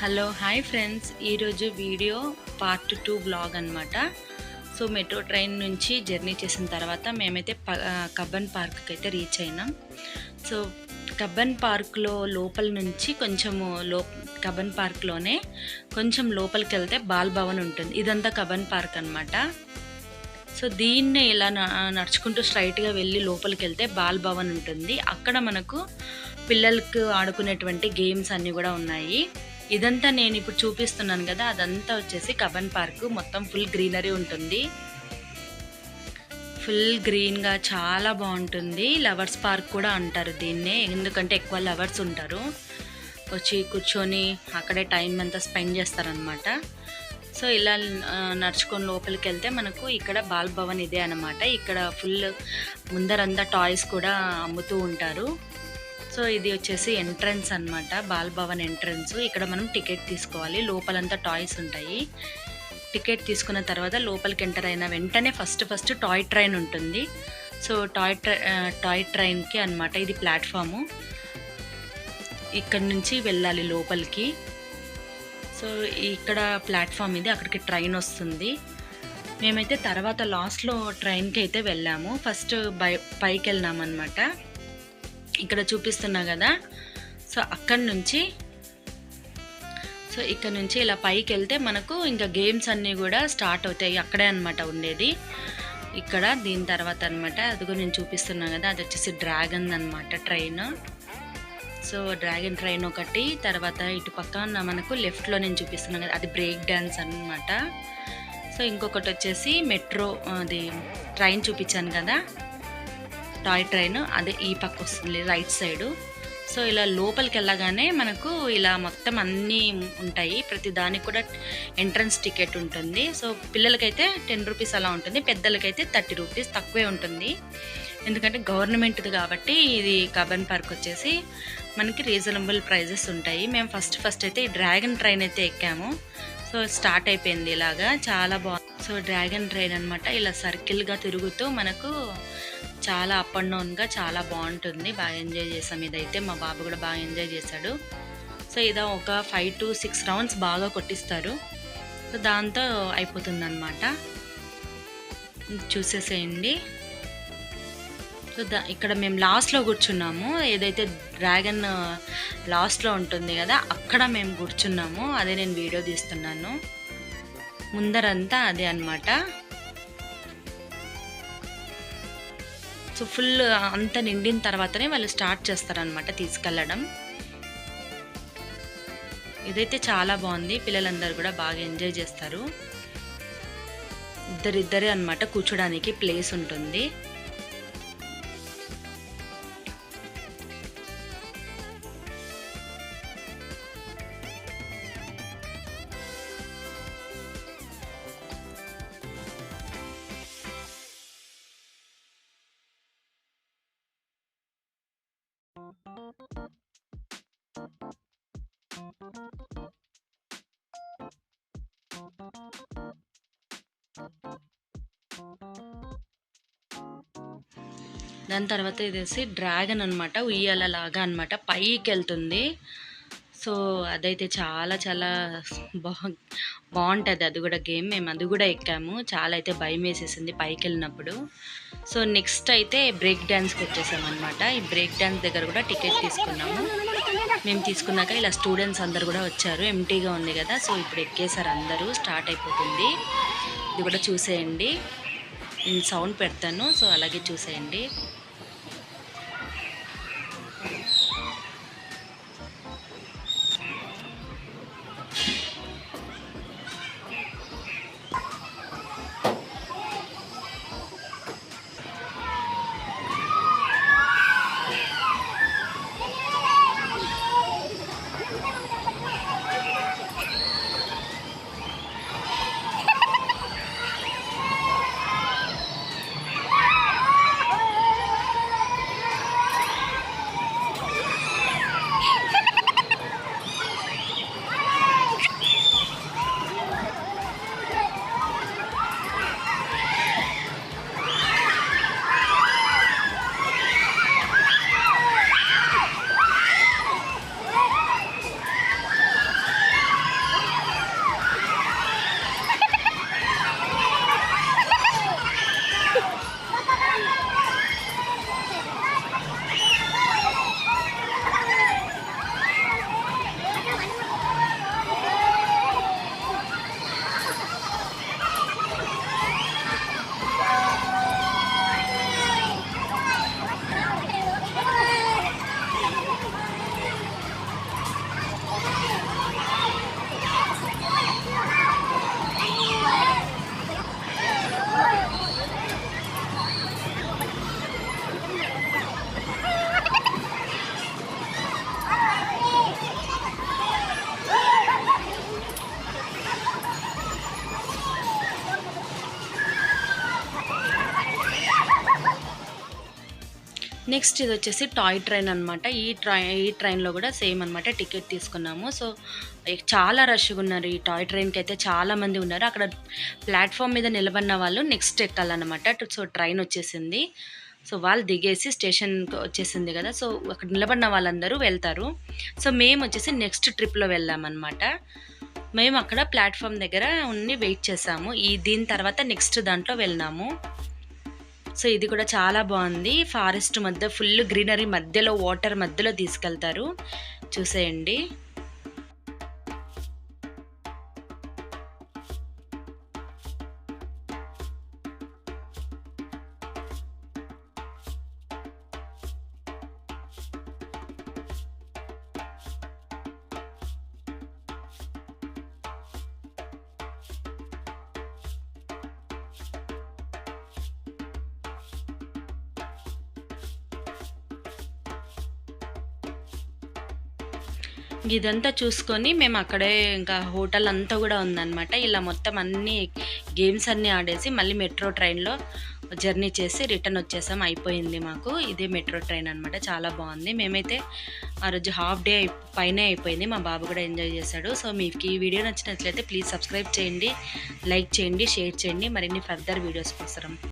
Hello hi friends, ఈరోజు video part 2 blog అనమాట. So metro train నుంచి జర్నీ చేసిన తర్వాత మేమైతే కబ్బన్ పార్క్కి అయితే రీచ్ అయినాం. సో కబ్బన్ పార్క్లో లోపల నుంచి కొంచెము కబ్బన్ పార్క్లోనే కొంచెం లోపలికి వెళ్తే బాల్ భవన్ ఉంటుంది. ఇదంతా కబ్బన్ పార్క్ అనమాట. సో దీన్నే ఇలా నడుచుకుంటూ స్ట్రైట్గా వెళ్ళి లోపలికి వెళ్తే బాల్ భవన్ ఉంటుంది. అక్కడ మనకు పిల్లలకు ఆడుకునేటువంటి గేమ్స్ అన్నీ కూడా ఉన్నాయి. ఇదంతా నేను ఇప్పుడు చూపిస్తున్నాను కదా, అదంతా వచ్చేసి కబ్బన్ పార్క్. మొత్తం ఫుల్ గ్రీనరీ ఉంటుంది, ఫుల్ గ్రీన్గా చాలా బాగుంటుంది. లవర్స్ పార్క్ కూడా అంటారు దీన్నే, ఎందుకంటే ఎక్కువ లవర్స్ ఉంటారు, వచ్చి కూర్చొని అక్కడే టైం అంతా స్పెండ్ చేస్తారనమాట. సో ఇలా నడుచుకొని లోపలికి వెళ్తే మనకు ఇక్కడ బాల్ భవన్ ఇదే అనమాట. ఇక్కడ ఫుల్ ముందరంతా టాయ్స్ కూడా అమ్ముతూ ఉంటారు. సో ఇది వచ్చేసి ఎంట్రన్స్ అనమాట, బాల్ భవన్ ఎంట్రన్స్. ఇక్కడ మనం టికెట్ తీసుకోవాలి. లోపలంతా టాయ్స్ ఉంటాయి. టికెట్ తీసుకున్న తర్వాత లోపలికి ఎంటర్ అయిన వెంటనే ఫస్ట్ టాయ్ ట్రైన్ ఉంటుంది. సో టాయ్ ట్రైన్కి అనమాట ఇది ప్లాట్ఫాము. ఇక్కడ నుంచి వెళ్ళాలి లోపలికి. సో ఇక్కడ ప్లాట్ఫామ్ ఇది, అక్కడికి ట్రైన్ వస్తుంది. మేమైతే తర్వాత లాస్ట్లో ట్రైన్కి అయితే వెళ్ళాము. ఫస్ట్ పైకి వెళ్ళామన్నమాట. ఇక్కడ చూపిస్తున్నా కదా, సో అక్కడి నుంచి ఇక్కడ నుంచి ఇలా పైకి వెళ్తే మనకు ఇంకా గేమ్స్ అన్నీ కూడా స్టార్ట్ అవుతాయి. అక్కడే అనమాట ఉండేది. ఇక్కడ దీని తర్వాత అనమాట అదిగో నేను చూపిస్తున్నా కదా, అది వచ్చేసి డ్రాగన్ అనమాట ట్రైన్. సో డ్రాగన్ ట్రైన్ ఒకటి, తర్వాత ఇటు పక్కన మనకు లెఫ్ట్లో నేను చూపిస్తున్నాను కదా, అది బ్రేక్ డ్యాన్స్ అనమాట. సో ఇంకొకటి వచ్చేసి మెట్రో, అది ట్రైన్ చూపించాను కదా, టాయ్ ట్రైన్, అదే ఈ పక్క వస్తుంది రైట్ సైడు. సో ఇలా లోపలికి వెళ్ళగానే మనకు ఇలా మొత్తం అన్నీ ఉంటాయి. ప్రతి దానికి కూడా ఎంట్రన్స్ టికెట్ ఉంటుంది. సో పిల్లలకైతే 10 రూపీస్ అలా ఉంటుంది, పెద్దలకైతే 30 రూపీస్, తక్కువే ఉంటుంది. ఎందుకంటే గవర్నమెంట్ది కాబట్టి. ఇది కబ్బన్ పార్క్ వచ్చేసి మనకి రీజనబుల్ ప్రైజెస్ ఉంటాయి. మేము ఫస్ట్ అయితే ఈ డ్రాగన్ ట్రైన్ అయితే ఎక్కాము. సో స్టార్ట్ అయిపోయింది ఇలాగా, చాలా బాగుంది. సో డ్రాగన్ ట్రైన్ అనమాట, ఇలా సర్కిల్గా తిరుగుతూ మనకు చాలా అప్ అండ్ డౌన్గా చాలా బాగుంటుంది. బాగా ఎంజాయ్ చేసాం. ఇదైతే మా బాబు కూడా బాగా ఎంజాయ్ చేశాడు. సో ఇదా ఒక 5 to 6 రౌండ్స్ బాగా కొట్టిస్తారు. సో దాంతో అయిపోతుంది అనమాట. చూసేసేయండి. సో ఇక్కడ మేము లాస్ట్లో కూర్చున్నాము. ఏదైతే డ్రాగన్ లాస్ట్లో ఉంటుంది కదా, అక్కడ మేము కూర్చున్నాము. అదే నేను వీడియో తీస్తున్నాను. ముందరంతా అదే అనమాట. సో ఫుల్ అంతా నిండిన తర్వాతనే వాళ్ళు స్టార్ట్ చేస్తారనమాట తీసుకెళ్ళడం. ఇదైతే చాలా బాగుంది. పిల్లలందరూ కూడా బాగా ఎంజాయ్ చేస్తారు. ఇద్దరిద్దరే అనమాట కూర్చోడానికి ప్లేస్ ఉంటుంది. దాని తర్వాత ఇదేసి డ్రాగన్ అనమాట, ఉయ్యాల లాగా అనమాట, పైకి వెళ్తుంది. సో అదైతే చాలా చాలా బాగుంటుంది. అది కూడా గేమ్, మేము అది కూడా ఎక్కాము. చాలా అయితే భయం వేసేసింది పైకి వెళ్ళినప్పుడు. సో నెక్స్ట్ అయితే బ్రేక్ డ్యాన్స్కి వచ్చేసాం అనమాట. ఈ బ్రేక్ డ్యాన్స్ దగ్గర కూడా టికెట్ తీసుకున్నాము. మేము తీసుకున్నాక ఇలా స్టూడెంట్స్ అందరు కూడా వచ్చారు. ఎంటీగా ఉంది కదా, సో ఇప్పుడు ఎక్కేసారు అందరూ. స్టార్ట్ అయిపోతుంది. ఇది కూడా చూసేయండి. నేను సౌండ్ పెడతాను, సో అలాగే చూసేయండి. నెక్స్ట్ ఇది వచ్చేసి టాయ్ ట్రైన్ అనమాట. ఈ ట్రైన్లో కూడా సేమ్ అనమాట, టికెట్ తీసుకున్నాము. సో చాలా రష్గా ఉన్నారు. ఈ టాయ్ ట్రైన్కి అయితే చాలామంది ఉన్నారు. అక్కడ ప్లాట్ఫామ్ మీద నిలబడిన వాళ్ళు నెక్స్ట్ ఎక్కాలన్నమాట. సో ట్రైన్ వచ్చేసింది. సో వాళ్ళు దిగేసి స్టేషన్కి వచ్చేసింది కదా, సో అక్కడ నిలబడిన వాళ్ళందరూ వెళ్తారు. సో మేము వచ్చేసి నెక్స్ట్ ట్రిప్లో వెళ్ళామన్నమాట. మేము అక్కడ ప్లాట్ఫామ్ దగ్గర ఉండి వెయిట్ చేసాము. దీని తర్వాత నెక్స్ట్ దాంట్లో వెళ్ళినాము. సో ఇది కూడా చాలా బాగుంది. ఫారెస్ట్ మధ్య ఫుల్ గ్రీనరీ మధ్యలో వాటర్ మధ్యలో తీసుకెళ్తారు, చూసేయండి. ఇదంతా చూసుకొని మేము అక్కడే ఇంకా హోటల్ అంతా కూడా ఉందన్నమాట. ఇలా మొత్తం అన్ని గేమ్స్ అన్నీ ఆడేసి మళ్ళీ మెట్రో ట్రైన్లో జర్నీ చేసి రిటర్న్ వచ్చేసాం. అయిపోయింది మాకు. ఇదే మెట్రో ట్రైన్ అనమాట. చాలా బాగుంది. మేమైతే ఆ రోజు హాఫ్ డే పైనే అయిపోయింది. మా బాబు కూడా ఎంజాయ్ చేశాడు. సో మీకు ఈ వీడియో నచ్చినట్లయితే ప్లీజ్ సబ్స్క్రైబ్ చేయండి, లైక్ చేయండి, షేర్ చేయండి. మరిన్ని ఫర్దర్ వీడియోస్ కోసం.